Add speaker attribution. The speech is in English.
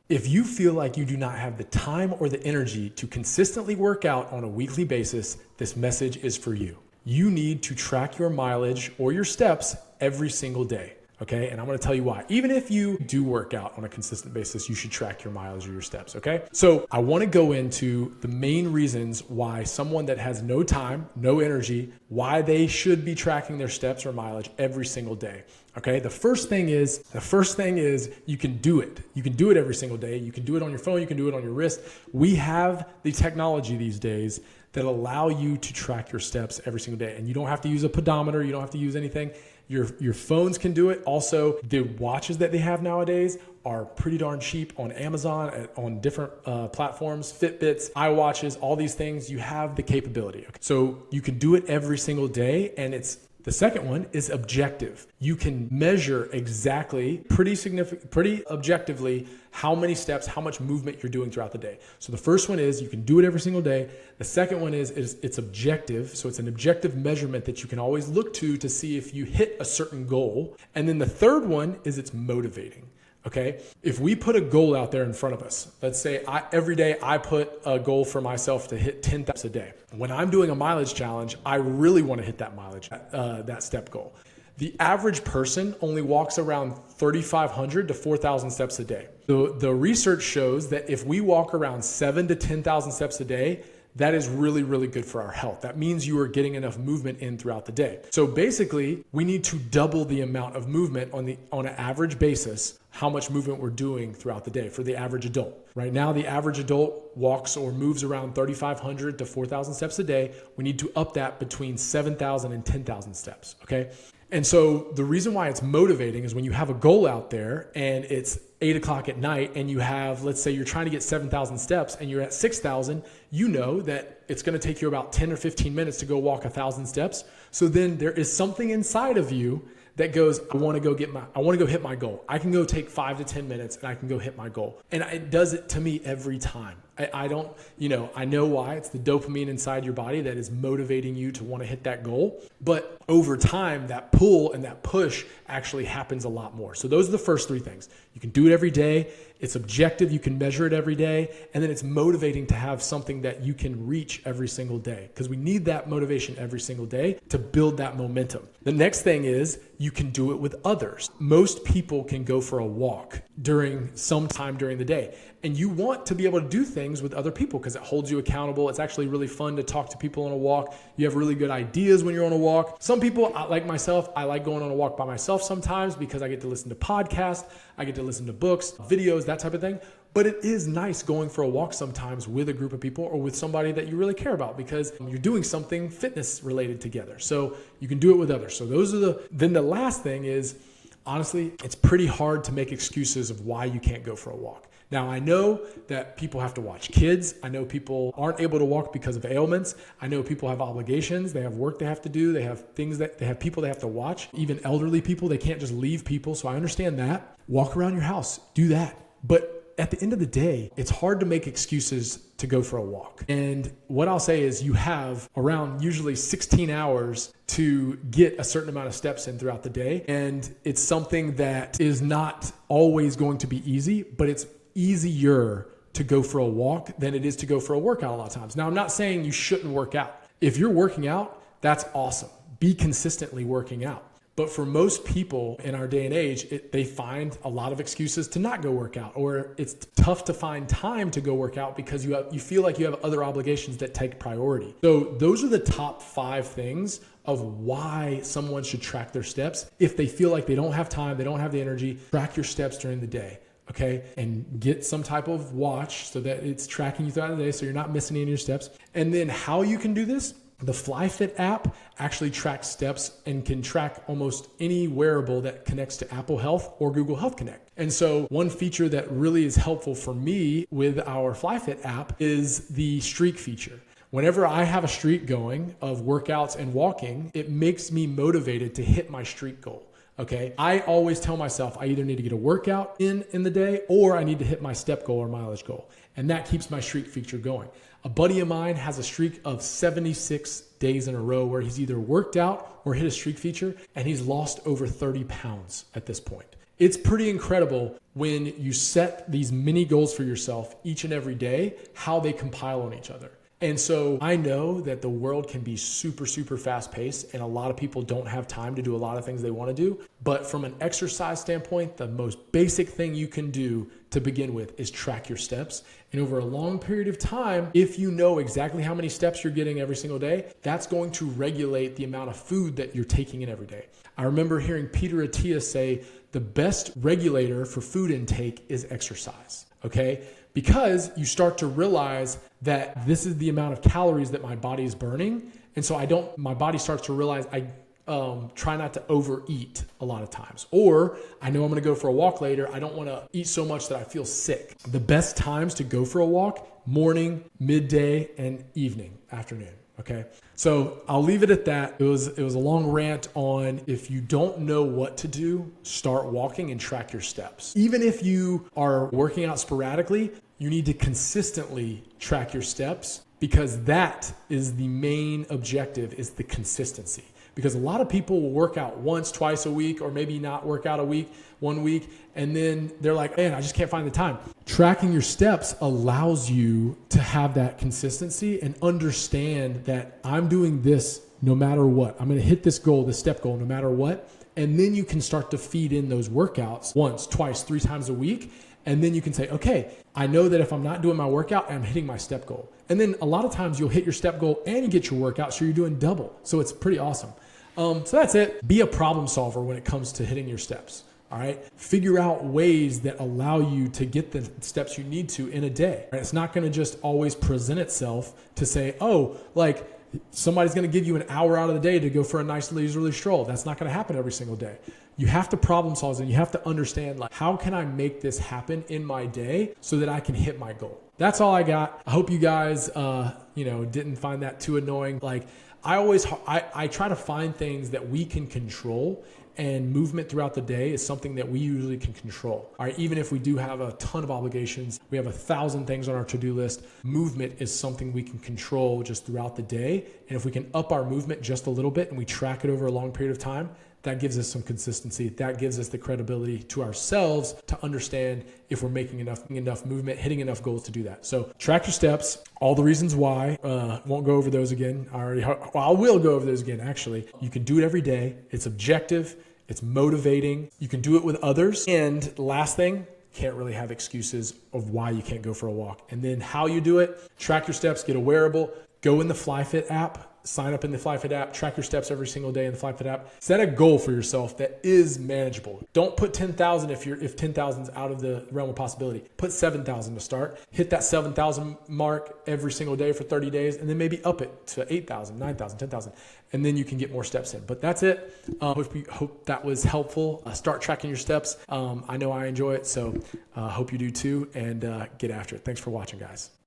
Speaker 1: If you feel like you do not have the time or the energy to consistently work out on a weekly basis, this message is for you. You need to track your mileage or your steps every single day. Okay, and I'm gonna tell you why. Even if you do work out on a consistent basis, you should track your mileage or your steps, okay? So I wanna go into the main reasons why someone that has no time, no energy, why they should be tracking their steps or mileage every single day, okay? The first thing is you can do it. You can do it every single day. You can do it on your phone, you can do it on your wrist. We have the technology these days that allow you to track your steps every single day. And you don't have to use a pedometer, you don't have to use anything. Your phones can do it. Also, the watches that they have nowadays are pretty darn cheap on Amazon, on different platforms, Fitbits, iWatches, all these things. You have the capability. Okay? So you can do it every single day, and the second one is objective. You can measure exactly, pretty objectively, how many steps, how much movement you're doing throughout the day. So the first one is you can do it every single day. The second one is it's objective. So it's an objective measurement that you can always look to see if you hit a certain goal. And then the third one is it's motivating. Okay. If we put a goal out there in front of us, let's say every day I put a goal for myself to hit 10 steps a day. When I'm doing a mileage challenge, I really want to hit that mileage, that step goal. The average person only walks around 3,500 to 4,000 steps a day. The research shows that if we walk around 7,000 to 10,000 steps a day, that is really, really good for our health. That means you are getting enough movement in throughout the day. So basically, we need to double the amount of movement on an average basis, how much movement we're doing throughout the day for the average adult. Right now, the average adult walks or moves around 3,500 to 4,000 steps a day. We need to up that between 7,000 and 10,000 steps, okay? And so the reason why it's motivating is when you have a goal out there and it's 8 o'clock at night and you have, let's say you're trying to get 7,000 steps and you're at 6,000, you know that it's going to take you about 10 or 15 minutes to go walk 1,000 steps. So then there is something inside of you that goes, I want to go hit my goal. I can go take 5 to 10 minutes and I can go hit my goal. And it does it to me every time. I don't, I know why. It's the dopamine inside your body that is motivating you to want to hit that goal. But over time, that pull and that push actually happens a lot more. So those are the first three things. You can do it every day. It's objective. You can measure it every day. And then it's motivating to have something that you can reach every single day, because we need that motivation every single day to build that momentum. The next thing is you can do it with others. Most people can go for a walk during some time during the day. And you want to be able to do things with other people because it holds you accountable. It's actually really fun to talk to people on a walk. You have really good ideas when you're on a walk. Some people, like myself, I like going on a walk by myself sometimes because I get to listen to podcasts, I get to listen to books, videos, that type of thing. But it is nice going for a walk sometimes with a group of people or with somebody that you really care about because you're doing something fitness related together. So you can do it with others. So then the last thing is, honestly, it's pretty hard to make excuses of why you can't go for a walk. Now, I know that people have to watch kids. I know people aren't able to walk because of ailments. I know people have obligations. They have work they have to do. They have people they have to watch. Even elderly people, they can't just leave people. So I understand that. Walk around your house. Do that. But at the end of the day, it's hard to make excuses to go for a walk. And what I'll say is you have around usually 16 hours to get a certain amount of steps in throughout the day. And it's something that is not always going to be easy, but it's easier to go for a walk than it is to go for a workout a lot of times. Now, I'm not saying you shouldn't work out. If you're working out, that's awesome. Be consistently working out. But for most people in our day and age, they find a lot of excuses to not go work out, or it's tough to find time to go work out because you feel like you have other obligations that take priority. So those are the top 5 things of why someone should track their steps. If they feel like they don't have time, they don't have the energy, track your steps during the day. Okay, and get some type of watch so that it's tracking you throughout the day so you're not missing any of your steps. And then how you can do this, the FlyFit app actually tracks steps and can track almost any wearable that connects to Apple Health or Google Health Connect. And so one feature that really is helpful for me with our FlyFit app is the streak feature. Whenever I have a streak going of workouts and walking, it makes me motivated to hit my streak goal. Okay, I always tell myself I either need to get a workout in the day or I need to hit my step goal or mileage goal. And that keeps my streak feature going. A buddy of mine has a streak of 76 days in a row where he's either worked out or hit a streak feature, and he's lost over 30 pounds at this point. It's pretty incredible when you set these mini goals for yourself each and every day, how they compile on each other. And so I know that the world can be super, super fast paced and a lot of people don't have time to do a lot of things they want to do. But from an exercise standpoint, the most basic thing you can do to begin with is track your steps. And over a long period of time, if you know exactly how many steps you're getting every single day, that's going to regulate the amount of food that you're taking in every day. I remember hearing Peter Attia say the best regulator for food intake is exercise, okay? Because you start to realize that this is the amount of calories that my body is burning. And so my body starts to realize I try not to overeat a lot of times. Or I know I'm going to go for a walk later. I don't want to eat so much that I feel sick. The best times to go for a walk, morning, midday, and evening, afternoon. Okay. So I'll leave it at that. It was a long rant on if you don't know what to do, start walking and track your steps. Even if you are working out sporadically, you need to consistently track your steps because that is the main objective, is the consistency. Because a lot of people will work out once, twice a week, or maybe not work out 1 week, and then they're like, man, I just can't find the time. Tracking your steps allows you to have that consistency and understand that I'm doing this no matter what. I'm going to hit this goal, this step goal, no matter what. And then you can start to feed in those workouts once, twice, 3 times a week. And then you can say, okay, I know that if I'm not doing my workout, I'm hitting my step goal. And then a lot of times you'll hit your step goal and you get your workout, so you're doing double. So it's pretty awesome. So that's it. Be a problem solver when it comes to hitting your steps. All right. Figure out ways that allow you to get the steps you need to in a day. Right? It's not going to just always present itself to say, oh, like somebody's going to give you an hour out of the day to go for a nice leisurely stroll. That's not going to happen every single day. You have to problem solve and you have to understand, like, how can I make this happen in my day so that I can hit my goal? That's all I got. I hope you guys, didn't find that too annoying. Like, I try to find things that we can control, and movement throughout the day is something that we usually can control. All right, even if we do have a ton of obligations, we have 1,000 things on our to-do list, movement is something we can control just throughout the day. And if we can up our movement just a little bit and we track it over a long period of time, that gives us some consistency. That gives us the credibility to ourselves to understand if we're making enough movement, hitting enough goals to do that. So track your steps, all the reasons why. Won't go over those again. I will go over those again, actually. You can do it every day. It's objective. It's motivating. You can do it with others. And last thing, can't really have excuses of why you can't go for a walk. And then how you do it, track your steps, get a wearable, go in the FlyFit app. Sign up in the FlyFit app, track your steps every single day in the FlyFit app. Set a goal for yourself that is manageable. Don't put 10,000 if 10,000 is out of the realm of possibility. Put 7,000 to start. Hit that 7,000 mark every single day for 30 days, and then maybe up it to 8,000, 9,000, 10,000, and then you can get more steps in. But that's it. Hope that was helpful. Start tracking your steps. I know I enjoy it, so hope you do too, and get after it. Thanks for watching, guys.